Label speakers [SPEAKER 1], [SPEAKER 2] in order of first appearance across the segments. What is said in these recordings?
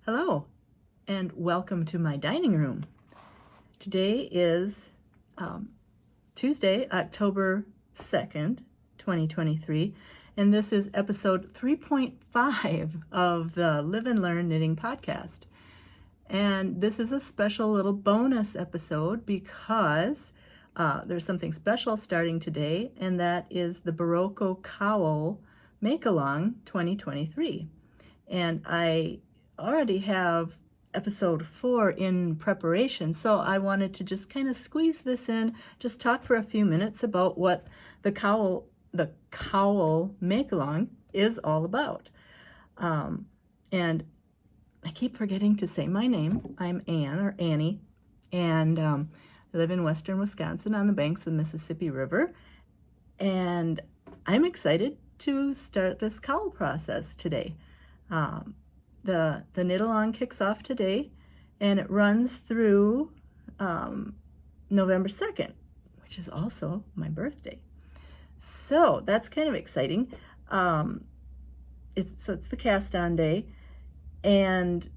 [SPEAKER 1] Hello, and welcome to my dining room. Today is Tuesday, October 2nd, 2023, and this is episode 3.5 of the Live and Learn Knitting Podcast. And this is a special little bonus episode because there's something special starting today, and that is the Berroco Cowl Make-Along 2023. And I already have episode 4 in preparation, so I wanted to just kind of squeeze this in, just talk for a few minutes about what the cowl make-along is all about. And I keep forgetting to say my name. I'm Anne, or Annie, and I live in western Wisconsin on the banks of the Mississippi River, and I'm excited to start this cowl process today. The knit-along kicks off today, and it runs through November 2nd, which is also my birthday. So that's kind of exciting. It's the cast-on day, and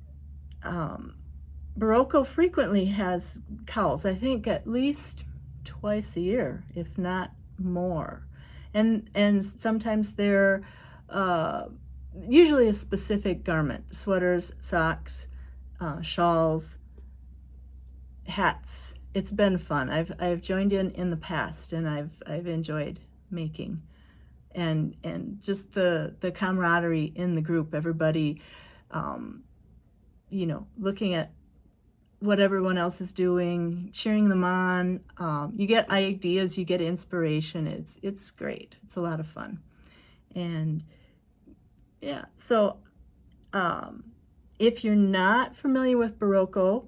[SPEAKER 1] Berroco frequently has cowls, I think at least twice a year, if not more. And sometimes they're usually a specific garment: sweaters, socks, shawls, hats. It's been fun. I've joined in the past, and I've enjoyed making, and just the camaraderie in the group. Everybody, looking at what everyone else is doing, cheering them on. You get ideas, you get inspiration. It's great. It's a lot of fun, and yeah, so if you're not familiar with Berroco,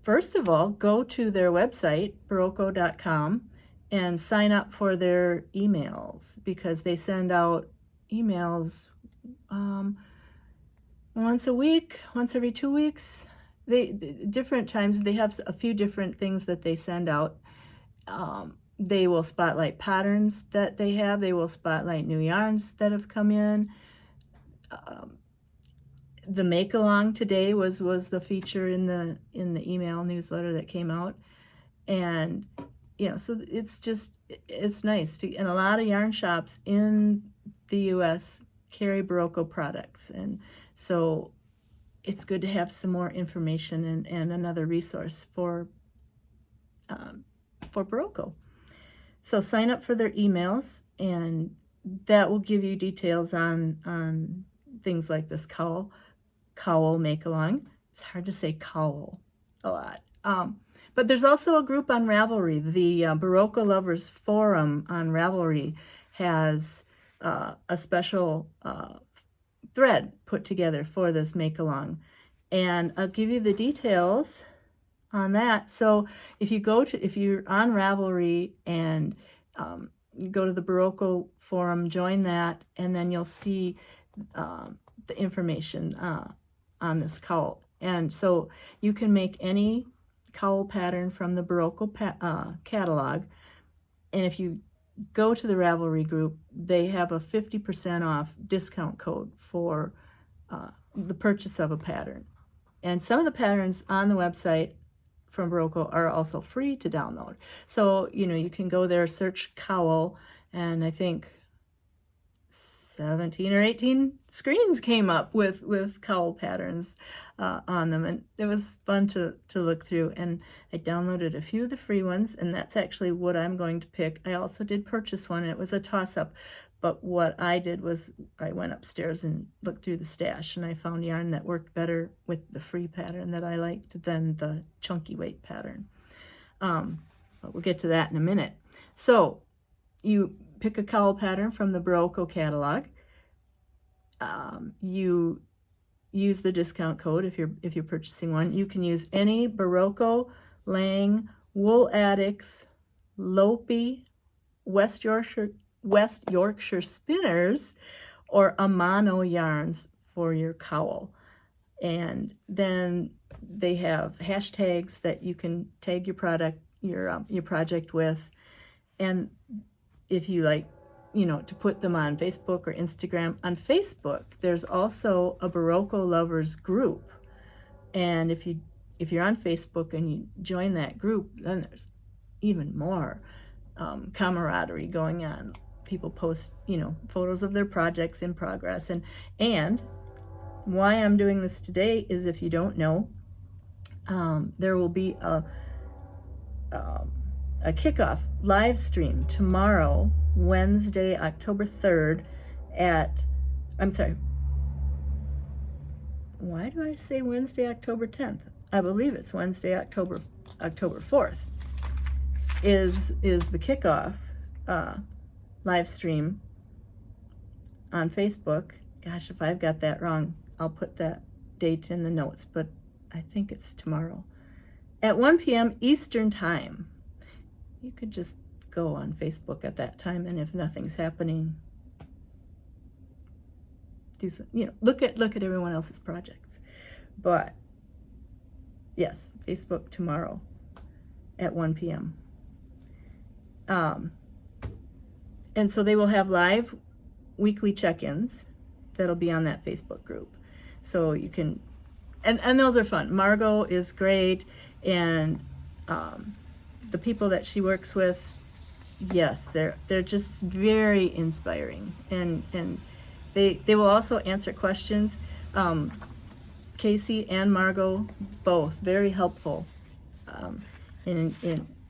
[SPEAKER 1] first of all, go to their website, berroco.com, and sign up for their emails, because they send out emails once a week, once every 2 weeks. Different times. They have a few different things that they send out. They will spotlight patterns that they have. They will spotlight new yarns that have come in. The make-along today was the feature in the email newsletter that came out, and so it's nice to, and a lot of yarn shops in the U.S. carry Berroco products, and so it's good to have some more information and another resource for Berroco. So sign up for their emails, and that will give you details on things like this cowl make-along. It's hard to say cowl a lot. But there's also a group on Ravelry. The Berroco Lovers Forum on Ravelry has a special thread put together for this make-along. And I'll give you the details on that. So if you're on Ravelry and go to the Berroco forum, join that, and then you'll see the information on this cowl. And so you can make any cowl pattern from the Berroco catalog, and if you go to the Ravelry group, they have a 50% off discount code for the purchase of a pattern. And some of the patterns on the website from Berroco are also free to download. So, you can go there, search cowl, and I think 17 or 18 screens came up with cowl patterns on them, and it was fun to look through. And I downloaded a few of the free ones, and that's actually what I'm going to pick. I also did purchase one, and it was a toss-up. But what I did was I went upstairs and looked through the stash, and I found yarn that worked better with the free pattern that I liked than the chunky weight pattern. But we'll get to that in a minute. So you pick a cowl pattern from the Berroco catalog. You use the discount code if you're purchasing one. You can use any Berroco, Lang, Wool Addicts, Lopi, West Yorkshire Spinners, or Amano yarns for your cowl. And then they have hashtags that you can tag your project with. And if you like to put them on Facebook or Instagram. On Facebook, there's also a Berroco Lovers group. And if you're on Facebook and you join that group, then there's even more camaraderie going on. People post, photos of their projects in progress. And why I'm doing this today is, if you don't know, there will be a kickoff live stream tomorrow, Wednesday, October 3rd why do I say Wednesday, October 10th? I believe it's Wednesday, October 4th is the kickoff live stream on Facebook. Gosh, if I've got that wrong, I'll put that date in the notes, but I think it's tomorrow at 1 p.m. Eastern Time. You could just go on Facebook at that time, and if nothing's happening, do some, look at everyone else's projects. But yes, Facebook tomorrow at 1 p.m. And so they will have live weekly check-ins that'll be on that Facebook group. So you can, and those are fun. Margot is great, and the people that she works with, yes, they're just very inspiring, and they will also answer questions. Casey and Margot, both very helpful in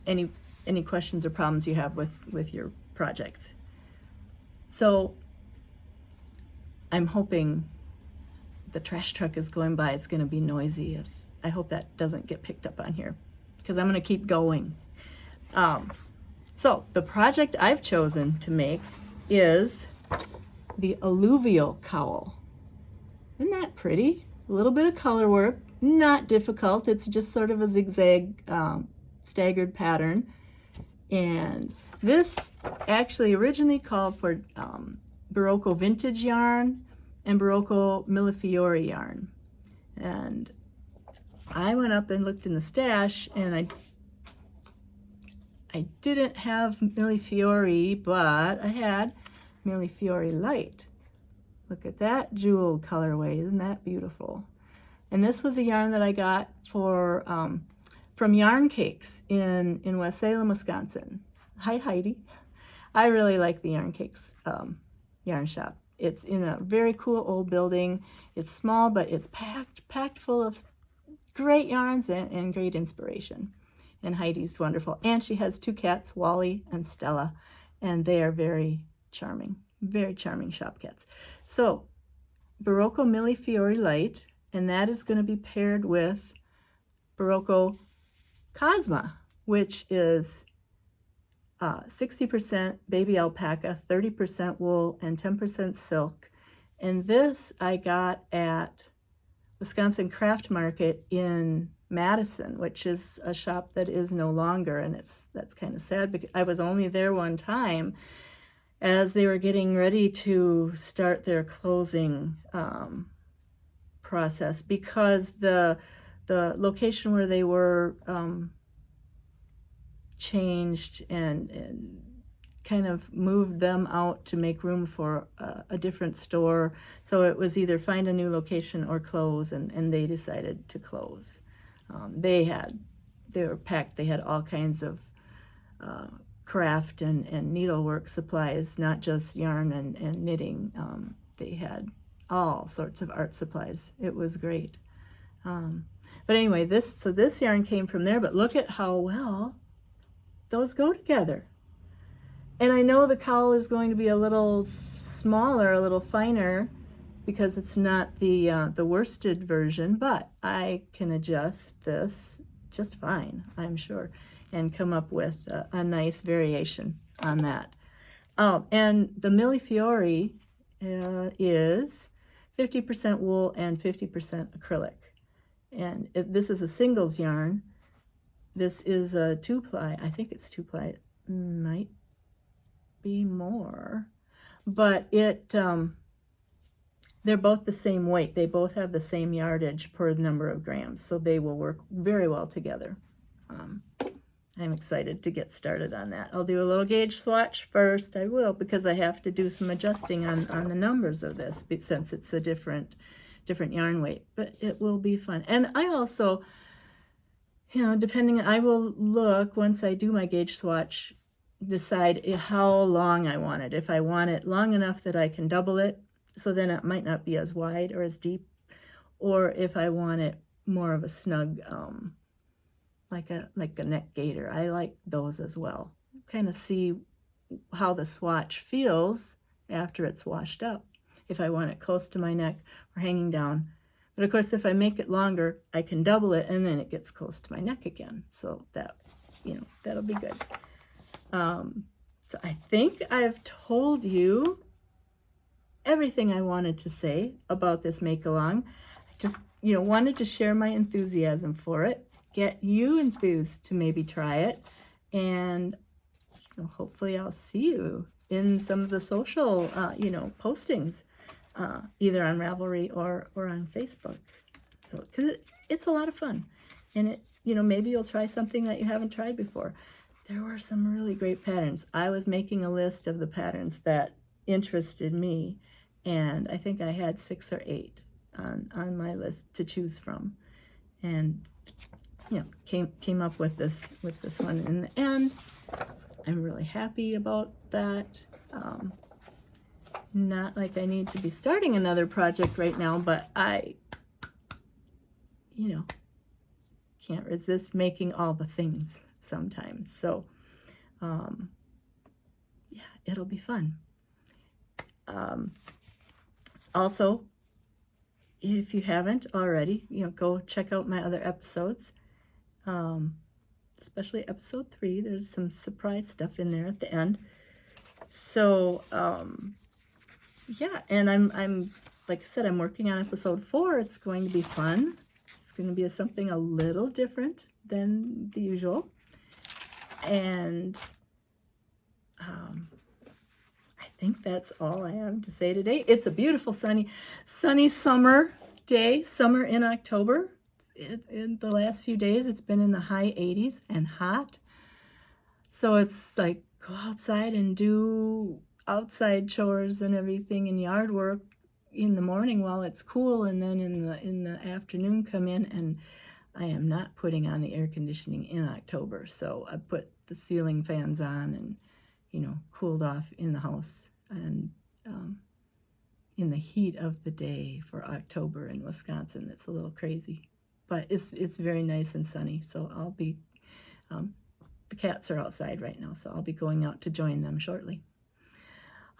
[SPEAKER 1] any questions or problems you have with your projects. So I'm hoping the trash truck is going by. It's going to be noisy. I hope that doesn't get picked up on here, because I'm going to keep going. So the project I've chosen to make is the Aluvial cowl. Isn't that pretty? A little bit of color work, not difficult. It's just sort of a zigzag staggered pattern. And this actually originally called for Berroco vintage yarn and Berroco Millefiori yarn. And I went up and looked in the stash, and I didn't have Millefiori, but I had Millefiori Light. Look at that jewel colorway. Isn't that beautiful? And this was a yarn that I got for from Yarn Cakes in West Salem, Wisconsin. Hi, Heidi. I really like the Yarn Cakes yarn shop. It's in a very cool old building. It's small, but it's packed full of great yarns and great inspiration. And Heidi's wonderful. And she has two cats, Wally and Stella, and they are very charming shop cats. So Berroco Millefiori Light, and that is going to be paired with Berroco Cosma, which is 60% baby alpaca, 30% wool, and 10% silk. And this I got at Wisconsin Craft Market in Madison, which is a shop that is no longer, and that's kind of sad, because I was only there one time as they were getting ready to start their closing process, because the location where they were changed and kind of moved them out to make room for a different store. So it was either find a new location or close, and they decided to close. They were packed. They had all kinds of craft and needlework supplies, not just yarn and knitting. They had all sorts of art supplies. It was great. But anyway, this yarn came from there, but look at how well those go together. And I know the cowl is going to be a little smaller, a little finer, because it's not the worsted version, but I can adjust this just fine, I'm sure, and come up with a nice variation on that. Oh, and the Millefiori is 50% wool and 50% acrylic. And this is a singles yarn. This is a 2-ply. I think it's 2-ply. It might be more, but they're both the same weight. They both have the same yardage per number of grams, so they will work very well together. I'm excited to get started on that. I'll do a little gauge swatch first. I will, because I have to do some adjusting on the numbers of this, since it's a different yarn weight, but it will be fun. And I also, you know, I will look, once I do my gauge swatch, decide how long I want it. If I want it long enough that I can double it, so then it might not be as wide or as deep, or if I want it more of a snug, like a neck gaiter. I like those as well. Kind of see how the swatch feels after it's washed up, if I want it close to my neck or hanging down. But of course, if I make it longer, I can double it, and then it gets close to my neck again. So that, you know, that'll be good. So I think I've told you everything I wanted to say about this make-along. I just, you know, wanted to share my enthusiasm for it, get you enthused to maybe try it, and, you know, hopefully I'll see you in some of the social, you know, postings, either on Ravelry or on Facebook. So, because it's a lot of fun, and it, you know, maybe you'll try something that you haven't tried before. There were some really great patterns. I was making a list of the patterns that interested me, and I think I had 6 or 8 on my list to choose from, and, you know, came up with this one in the end. I'm really happy about that. Not like I need to be starting another project right now, but I, you know, can't resist making all the things sometimes. So, yeah, it'll be fun. Also, if you haven't already, you know, go check out my other episodes, especially episode 3. There's some surprise stuff in there at the end. So, yeah, and I'm like I said, I'm working on episode 4. It's going to be fun. It's going to be something a little different than the usual. And I think that's all I have to say today. It's a beautiful sunny summer day, summer in October. In the last few days, it's been in the high 80s and hot. So it's like, go outside and do outside chores and everything and yard work in the morning while it's cool, and then in the afternoon come in, and I am not putting on the air conditioning in October. So I put the ceiling fans on and, you know, cooled off in the house, and in the heat of the day for October in Wisconsin. It's a little crazy, but it's very nice and sunny. So I'll be, the cats are outside right now, so I'll be going out to join them shortly.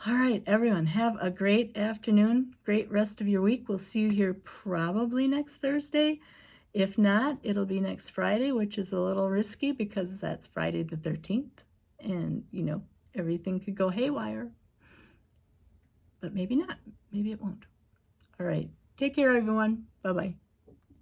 [SPEAKER 1] All right, everyone, have a great afternoon, great rest of your week. We'll see you here probably next Thursday. If not, it'll be next Friday, which is a little risky because that's Friday the 13th. And, you know, everything could go haywire. But maybe not. Maybe it won't. All right. Take care, everyone. Bye-bye.